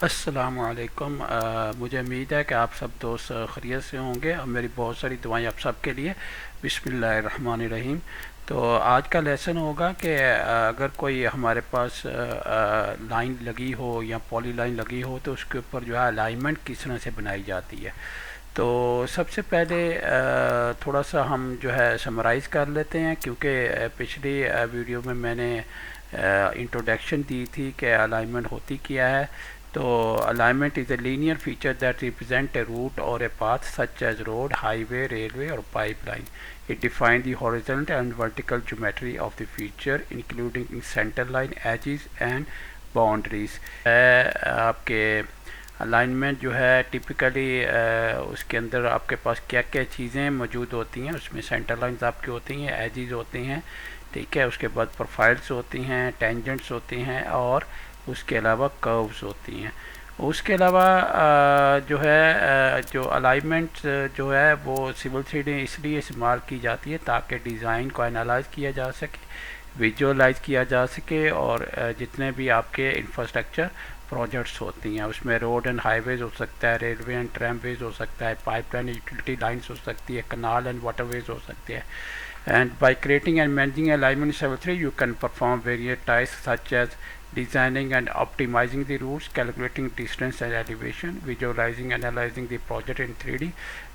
अस्सलामुअलैकुम। मुझे उम्मीद है कि आप सब दोस्त खैरियत से होंगे और मेरी बहुत सारी दुआएं आप सब के लिए। बिस्मिल्लाहिर्रहमानिर्रहीम। तो आज का लेसन होगा कि अगर कोई हमारे पास लाइन लगी हो या पॉली लाइन लगी हो तो उसके ऊपर जो है अलाइनमेंट किस तरह से बनाई जाती है। तो सबसे पहले थोड़ा सा हम जो है समराइज़ कर लेते हैं, क्योंकि पिछली वीडियो में मैंने इंट्रोडक्शन दी थी कि अलाइनमेंट होती क्या है। तो alignment is a linear feature that represent a route or a path such as road, highway, railway or pipeline. It defines the horizontal and vertical geometry of the feature, including center line, edges and boundaries. आपके alignment जो है typically उसके अंदर आपके पास क्या क्या चीज़ें मौजूद होती हैं। उसमें सेंटर लाइंस आपकी होती हैं, एजेस होती हैं, ठीक है। उसके बाद प्रोफाइल्स होती हैं, टेंजेंट्स होती हैं और उसके अलावा कर्व्स होती हैं। उसके अलावा जो है जो अलाइनमेंट जो है वो सिविल थ्रीडी इसलिए इस्तेमाल की जाती है ताकि डिज़ाइन को एनालाइज किया जा सके, विजुअलाइज किया जा सके, और जितने भी आपके इंफ्रास्ट्रक्चर प्रोजेक्ट्स होती हैं उसमें रोड एंड हाईवेज हो सकता है, रेलवे एंड ट्रैमवेज हो सकता है, पाइपलाइन यूटिलिटी लाइन्स हो सकती है, कनाल एंड वाटरवेज हो सकते हैं। And by creating and managing alignment in Civil 3, you can perform various tasks such as designing and optimizing the routes, calculating distance and elevation, visualizing, analyzing the project in 3D,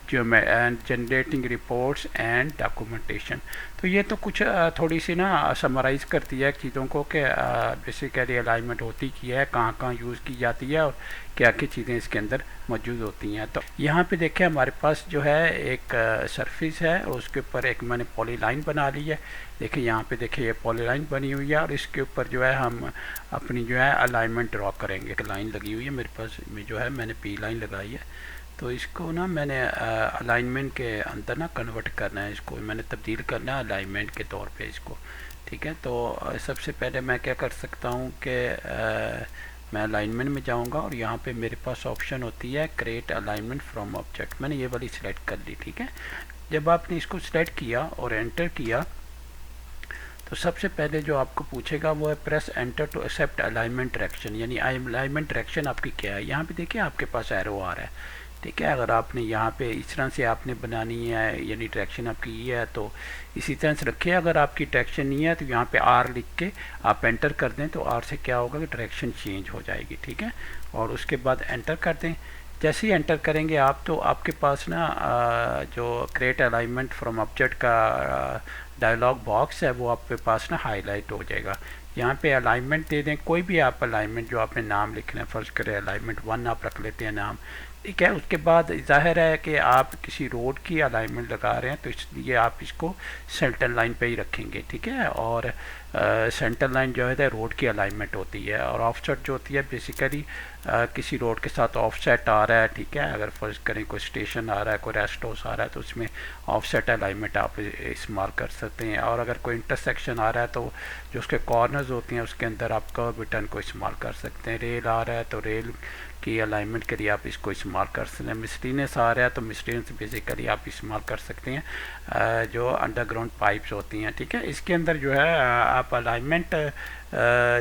and generating reports and documentation. तो ये तो कुछ थोड़ी सी ना summarise करती है चीज़ों को कि बेसिकली अलाइनमेंट होती क्या है, कहाँ कहाँ यूज़ की जाती है और क्या क्या चीज़ें इसके अंदर मौजूद होती हैं। तो यहाँ पे देखिए हमारे पास जो है एक सरफेस है और उसके ऊपर एक मैंने पॉली लाइन बना ली है। देखिए यहाँ पे देखिए ये पॉली लाइन बनी हुई है और इसके ऊपर जो है हम अपनी जो है अलाइनमेंट ड्रॉ करेंगे। एक लाइन लगी हुई है मेरे पास में जो है मैंने पी लाइन लगाई है, तो इसको ना मैंने अलाइनमेंट के अंदर ना कन्वर्ट करना है, इसको मैंने तब्दील करना है अलाइनमेंट के तौर पे इसको, ठीक है। तो सबसे पहले मैं क्या कर सकता हूँ कि मैं अलाइनमेंट में जाऊँगा और यहाँ पे मेरे पास ऑप्शन होती है क्रिएट अलाइनमेंट फ्रॉम ऑब्जेक्ट। मैंने ये वाली सिलेक्ट कर ली, ठीक है। जब आपने इसको सिलेक्ट किया और एंटर किया तो सबसे पहले जो आपको पूछेगा वो है press enter to accept alignment direction, यानी अलाइनमेंट डायरेक्शन आपकी क्या है। यहाँ पे देखिए आपके पास एरो आ रहा है, ठीक है। अगर आपने यहाँ पे इस तरह से आपने बनानी है, यानी डायरेक्शन आपकी ये है तो इसी तरह से रखिए। अगर आपकी डायरेक्शन नहीं है तो यहाँ पे आर लिख के आप एंटर कर दें, तो आर से क्या होगा कि डायरेक्शन चेंज हो जाएगी, ठीक है। और उसके बाद एंटर कर दें। जैसे ही एंटर करेंगे आप तो आपके पास ना जो क्रिएट अलाइनमेंट फ्रॉम ऑब्जेक्ट का डायलॉग बॉक्स है वो आपके पास ना हाईलाइट हो जाएगा। यहाँ पे अलाइनमेंट दे दें, कोई भी आप अलाइनमेंट जो आपने नाम लिखना है, फर्ज करें अलाइनमेंट 1 आप रख लेते हैं नाम, ठीक है। उसके बाद जाहिर है कि आप किसी रोड की अलाइनमेंट लगा रहे हैं तो इसलिए आप इसको सेंटर लाइन पे ही रखेंगे, ठीक है। और सेंटर लाइन जो है रोड की अलाइनमेंट होती है और ऑफसेट जो होती है बेसिकली किसी रोड के साथ ऑफसेट आ रहा है, ठीक है। अगर फर्ज करें कोई स्टेशन आ रहा है, कोई रेस्ट हाउस आ रहा है तो उसमें ऑफसेट अलाइनमेंट आप इस्तेमाल कर सकते हैं। और अगर कोई इंटरसेक्शन आ रहा है तो जो उसके कॉर्नर्स होते हैं उसके अंदर आप कर्व बटन को इस्तेमाल कर सकते हैं। रेल आ रहा है तो रेल की अलाइनमेंट के लिए आप इसको इस्तेमाल कर सकते हैं। मिस्टीनेस आ रहा है तो मिस्टीनेस बेसिकली आप इस्तेमाल कर सकते हैं जो अंडरग्राउंड पाइप्स होती हैं, ठीक है। इसके अंदर जो है आप अलाइनमेंट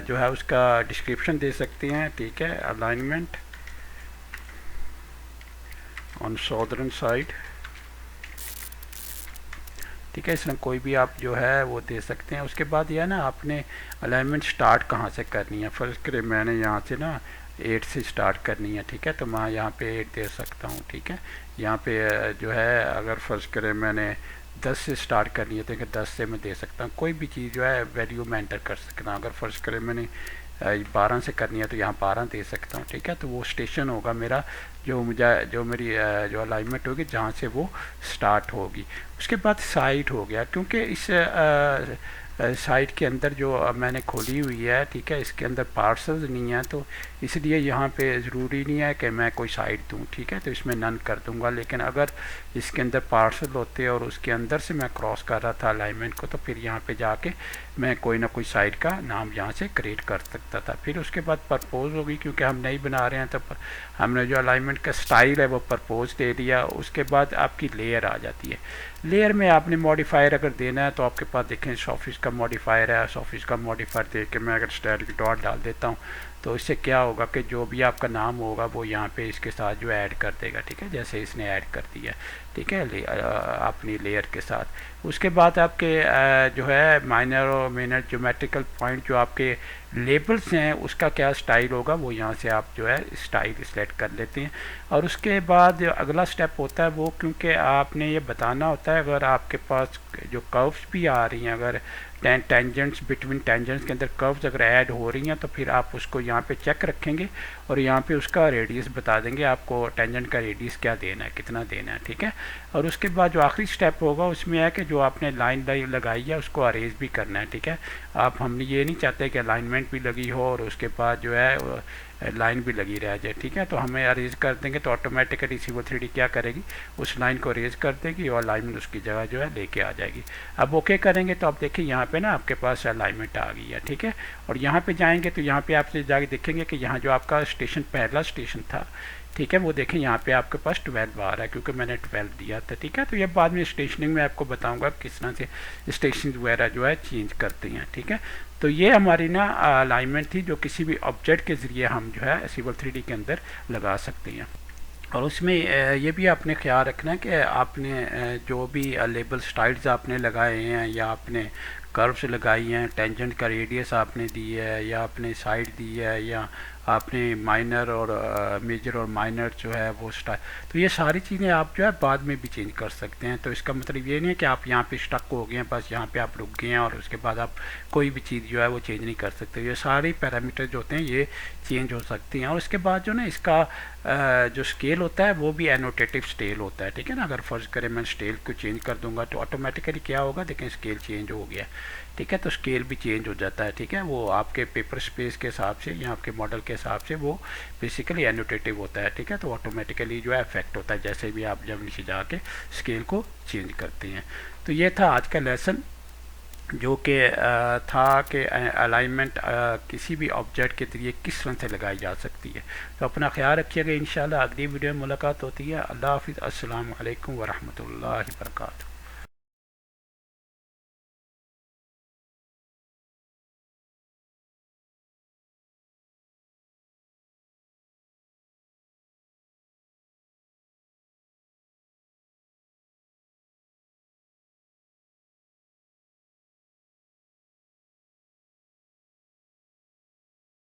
जो है उसका डिस्क्रिप्शन दे सकते हैं, ठीक है। अलाइनमेंट ऑन सॉदर्न साइड, ठीक है। इसमें कोई भी आप जो है वो दे सकते हैं। उसके बाद यह ना आपने अलाइनमेंट स्टार्ट कहाँ से करनी है। फर्स्ट करें मैंने यहाँ से ना 8 से स्टार्ट करनी है, ठीक है। तो मैं यहाँ पे 8 दे सकता हूँ, ठीक है। यहाँ पे जो है अगर फर्स्ट करें मैंने 10 से स्टार्ट करनी है तो 10 से मैं दे सकता हूँ। कोई भी चीज़ जो है वैल्यू में एंटर कर सकता हूँ। अगर फर्स्ट करें मैंने 12 से करनी है तो यहाँ 12 दे सकता हूँ, ठीक है। तो वो स्टेशन होगा मेरा जो मेरी जो अलाइनमेंट होगी जहाँ से वो स्टार्ट होगी। उसके बाद साइट हो गया, क्योंकि इस साइट के अंदर जो मैंने खोली हुई है, ठीक है, इसके अंदर पार्सल्स नहीं है तो इसलिए यहाँ पे ज़रूरी नहीं है कि मैं कोई साइट दूँ, ठीक है। तो इसमें नन कर दूँगा। लेकिन अगर इसके अंदर पार्सल होते और उसके अंदर से मैं क्रॉस कर रहा था अलाइनमेंट को तो फिर यहाँ पे जाके मैं कोई ना कोई साइट का नाम यहाँ से क्रिएट कर सकता था। फिर उसके बाद परपोज होगी, क्योंकि हम नहीं बना रहे हैं तो हमने जो अलाइनमेंट का स्टाइल है वो परपोज दे दिया। उसके बाद आपकी लेयर आ जाती है। लेयर में आपने मॉडिफायर अगर देना है तो आपके पास देखें सॉफिस का मॉडिफायर है। सॉफिस का मॉडिफायर दे के मैं अगर स्टैटिक डॉट डाल देता हूँ तो इससे क्या होगा कि जो भी आपका नाम होगा वो यहाँ पे इसके साथ जो ऐड कर देगा, ठीक है, जैसे इसने ऐड कर दिया, ठीक है, अपनी लेयर के साथ। उसके बाद आपके जो है माइनर और मेजर ज्योमेट्रिकल पॉइंट जो आपके लेबल्स हैं उसका क्या स्टाइल होगा वो यहाँ से आप जो है स्टाइल सेलेक्ट कर लेते हैं। और उसके बाद अगला स्टेप होता है वो, क्योंकि आपने ये बताना होता है अगर आपके पास जो कर्व्स भी आ रही हैं, अगर टेंजेंट्स बिटवीन टेंजेंट्स के अंदर कर्व्स अगर ऐड हो रही हैं तो फिर आप उसको यहाँ पे चेक रखेंगे और यहाँ पे उसका रेडियस बता देंगे आपको, टेंजेंट का रेडियस क्या देना है, कितना देना है, ठीक है। और उसके बाद जो आखिरी स्टेप होगा उसमें है कि जो आपने लाइन लगाई है उसको अरेज भी करना है, ठीक है। आप हमने ये नहीं चाहते कि अलाइनमेंट भी लगी हो और उसके बाद जो है लाइन भी लगी रह जाए, ठीक है। तो हमें अरेज कर देंगे तो ऑटोमेटिकली Civil 3D क्या करेगी, उस लाइन को अरेज कर देगी और अलाइनमेंट उसकी जगह जो है लेके आ जाएगी। अब ओके करेंगे तो आप देखिए यहाँ पे ना आपके पास अलाइनमेंट आ गई है, ठीक है। और यहाँ पे जाएंगे तो यहाँ पे आपसे जाके देखेंगे कि यहाँ जो आपका स्टेशन पहला स्टेशन था, ठीक है, वो देखें यहाँ पे आपके पास 12 आ रहा है क्योंकि मैंने 12 दिया था, ठीक है। तो ये बाद में स्टेशनिंग में आपको बताऊंगा किस तरह से स्टेशन वगैरह जो है चेंज करते हैं, ठीक है। तो ये हमारी ना अलाइनमेंट थी जो किसी भी ऑब्जेक्ट के ज़रिए हम जो है Civil 3D के अंदर लगा सकते हैं। और उसमें ये भी आपने ख्याल रखना है कि आपने जो भी लेबल स्टाइल्स आपने लगाए हैं या आपने कर्व्स लगाई हैं, टेंजेंट का रेडियस आपने दी है या आपने साइड दी है या आपने माइनर और मेजर और माइनर जो है वो स्टाइल, तो ये सारी चीज़ें आप जो है बाद में भी चेंज कर सकते हैं। तो इसका मतलब ये नहीं है कि आप यहाँ पे स्टक हो गए हैं, बस यहाँ पे आप रुक गए हैं और उसके बाद आप कोई भी चीज़ जो है वो चेंज नहीं कर सकते। ये सारे पैरामीटर जो होते हैं ये चेंज हो सकती हैं। और उसके बाद जो ना इसका जो स्केल होता है वो भी एनोटेटिव स्केल होता है, ठीक है ना। अगर फ़र्ज़ करें मैं स्केल को चेंज कर दूंगा तो ऑटोमेटिकली क्या होगा, देखें स्केल चेंज हो गया, ठीक है। तो स्केल भी चेंज हो जाता है, ठीक है, वो आपके पेपर स्पेस के हिसाब से या आपके मॉडल के हिसाब से वो बेसिकली एनोटेटिव होता है, ठीक है। तो ऑटोमेटिकली जो है इफेक्ट होता है जैसे भी आप जब नीचे जाके स्केल को चेंज करते हैं। तो ये था आज का लेसन जो कि था कि अलाइनमेंट किसी भी ऑब्जेक्ट के जरिए किस तरह से लगाई जा सकती है। तो अपना ख्याल रखिएगा, इंशाल्लाह अगली वीडियो में मुलाकात होती है। अल्लाह हाफिज़, अस्सलाम वालेकुम वरहमतुल्लाहि वबरकातुहू।